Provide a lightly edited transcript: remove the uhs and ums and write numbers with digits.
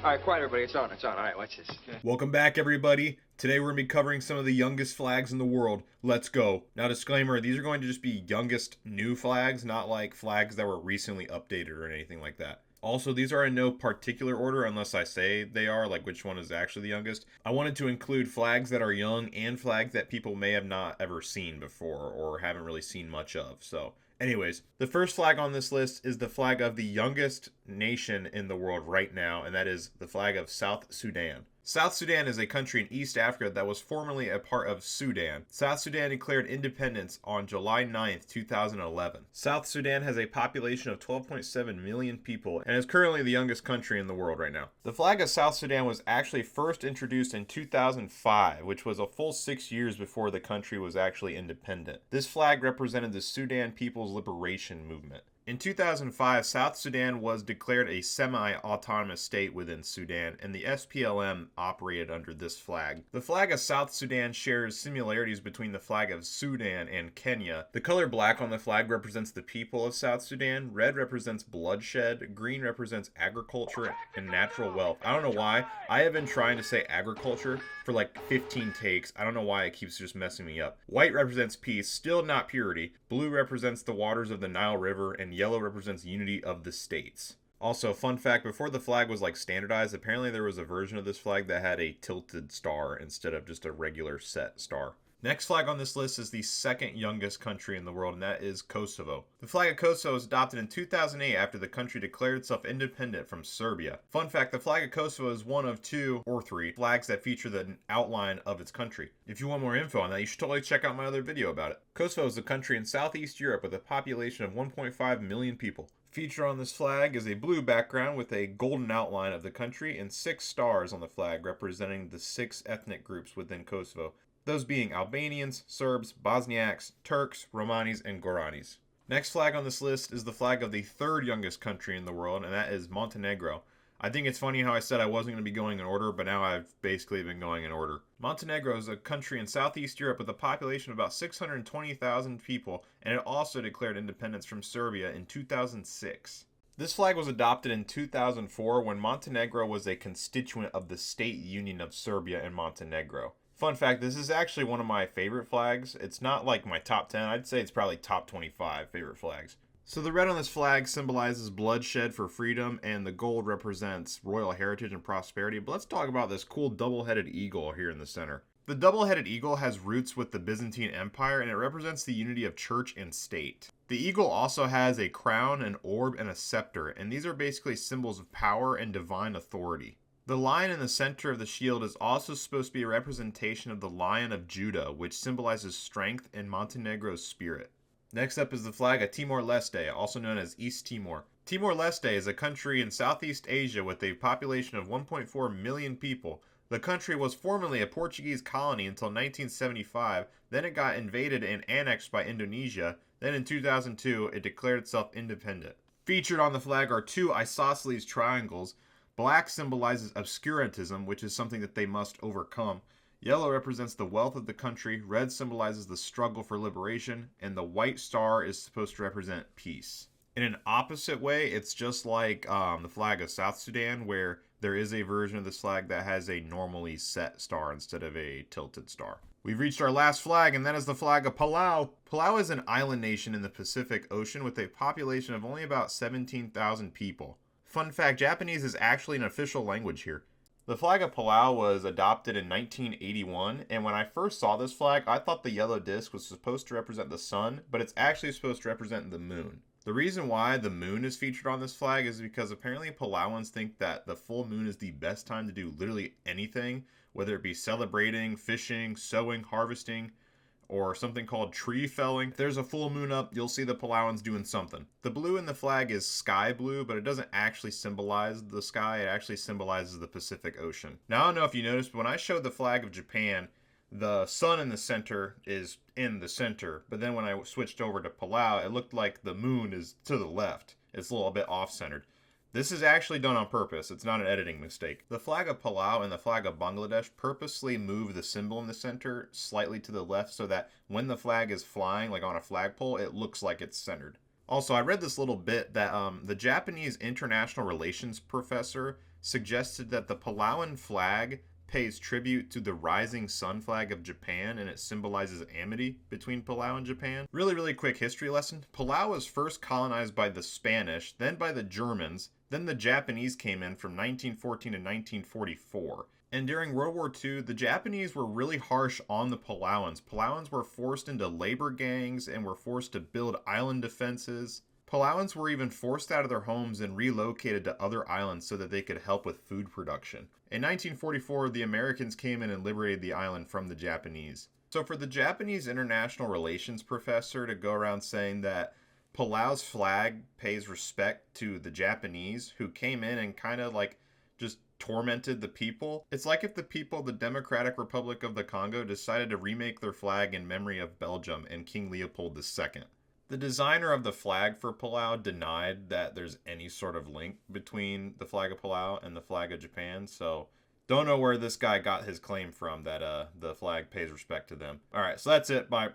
All right, quiet everybody. It's on. All right, watch this. Okay. Welcome back, everybody. Today we're going to be covering some of the youngest flags in the world. Let's go. Now, disclaimer, these are going to just be youngest new flags, not like flags that were recently updated or anything like that. Also, these are in no particular order unless I say they are, like which one is actually the youngest. I wanted to include flags that are young and flags that people may have not ever seen before or haven't really seen much of. So, anyways, the first flag on this list is the flag of the youngest nation in the world right now, and that is the flag of South Sudan. South Sudan is a country in East Africa that was formerly a part of Sudan. South Sudan declared independence on July 9th, 2011. South Sudan has a population of 12.7 million people and is currently the youngest country in the world right now. The flag of South Sudan was actually first introduced in 2005, which was a full 6 years before the country was actually independent. This flag represented the Sudan People's Liberation Movement. In 2005, South Sudan was declared a semi-autonomous state within Sudan, and the SPLM operated under this flag. The flag of South Sudan shares similarities between the flag of Sudan and Kenya. The color black on the flag represents the people of South Sudan, red represents bloodshed, green represents agriculture and natural wealth. I don't know why. I have been trying to say agriculture for like 15 takes. I don't know why it keeps just messing me up. White represents peace, still not purity. Blue represents the waters of the Nile River, and yellow represents unity of the states. Also, fun fact, before the flag was like standardized, apparently there was a version of this flag that had a tilted star instead of just a regular set star. Next flag on this list is the second youngest country in the world, and that is Kosovo. The flag of Kosovo was adopted in 2008 after the country declared itself independent from Serbia. Fun fact, the flag of Kosovo is one of two or three flags that feature the outline of its country. If you want more info on that, you should totally check out my other video about it. Kosovo is a country in Southeast Europe with a population of 1.5 million people. Featured on this flag is a blue background with a golden outline of the country and 6 stars on the flag representing the 6 ethnic groups within Kosovo. Those being Albanians, Serbs, Bosniaks, Turks, Romanis, and Goranis. Next flag on this list is the flag of the third youngest country in the world, and that is Montenegro. I think it's funny how I said I wasn't going to be going in order, but now I've basically been going in order. Montenegro is a country in Southeast Europe with a population of about 620,000 people, and it also declared independence from Serbia in 2006. This flag was adopted in 2004 when Montenegro was a constituent of the State Union of Serbia and Montenegro. Fun fact, this is actually one of my favorite flags. It's not like my top 10. I'd say it's probably top 25 favorite flags. So the red on this flag symbolizes bloodshed for freedom, and the gold represents royal heritage and prosperity. But let's talk about this cool double-headed eagle here in the center. The double-headed eagle has roots with the Byzantine Empire, and it represents the unity of church and state. The eagle also has a crown, an orb, and a scepter, and these are basically symbols of power and divine authority. The lion in the center of the shield is also supposed to be a representation of the Lion of Judah, which symbolizes strength and Montenegro's spirit. Next up is the flag of Timor-Leste, also known as East Timor. Timor-Leste is a country in Southeast Asia with a population of 1.4 million people. The country was formerly a Portuguese colony until 1975, then it got invaded and annexed by Indonesia, then in 2002 it declared itself independent. Featured on the flag are 2 isosceles triangles. Black symbolizes obscurantism, which is something that they must overcome. Yellow represents the wealth of the country, red symbolizes the struggle for liberation, and the white star is supposed to represent peace. In an opposite way, it's just like the flag of South Sudan, where there is a version of this flag that has a normally set star instead of a tilted star. We've reached our last flag, and that is the flag of Palau. Palau is an island nation in the Pacific Ocean with a population of only about 17,000 people. Fun fact, Japanese is actually an official language here. The flag of Palau was adopted in 1981, and when I first saw this flag, I thought the yellow disc was supposed to represent the sun, but it's actually supposed to represent the moon. The reason why the moon is featured on this flag is because apparently Palauans think that the full moon is the best time to do literally anything, whether it be celebrating, fishing, sowing, harvesting, or something called tree felling. If there's a full moon up, you'll see the Palauans doing something. The blue in the flag is sky blue, but it doesn't actually symbolize the sky. It actually symbolizes the Pacific Ocean. Now, I don't know if you noticed, but when I showed the flag of Japan, the sun in the center is in the center. But then when I switched over to Palau, it looked like the moon is to the left. It's a little bit off-centered. This is actually done on purpose. It's not an editing mistake. The flag of Palau and the flag of Bangladesh purposely move the symbol in the center slightly to the left so that when the flag is flying, like on a flagpole, it looks like it's centered. Also, I read this little bit that the Japanese international relations professor suggested that the Palauan flag pays tribute to the rising sun flag of Japan, and it symbolizes amity between Palau and Japan. Really, really quick history lesson. Palau was first colonized by the Spanish, then by the Germans, then the Japanese came in from 1914 to 1944. And during World War II, the Japanese were really harsh on the Palauans. Palauans were forced into labor gangs and were forced to build island defenses. Palauans were even forced out of their homes and relocated to other islands so that they could help with food production. In 1944, the Americans came in and liberated the island from the Japanese. So for the Japanese international relations professor to go around saying that Palau's flag pays respect to the Japanese who came in and kind of like just tormented the people, it's like if the people of the Democratic Republic of the Congo decided to remake their flag in memory of Belgium and King Leopold II. The designer of the flag for Palau denied that there's any sort of link between the flag of Palau and the flag of Japan, so don't know where this guy got his claim from that the flag pays respect to them. Alright, so that's it. Bye.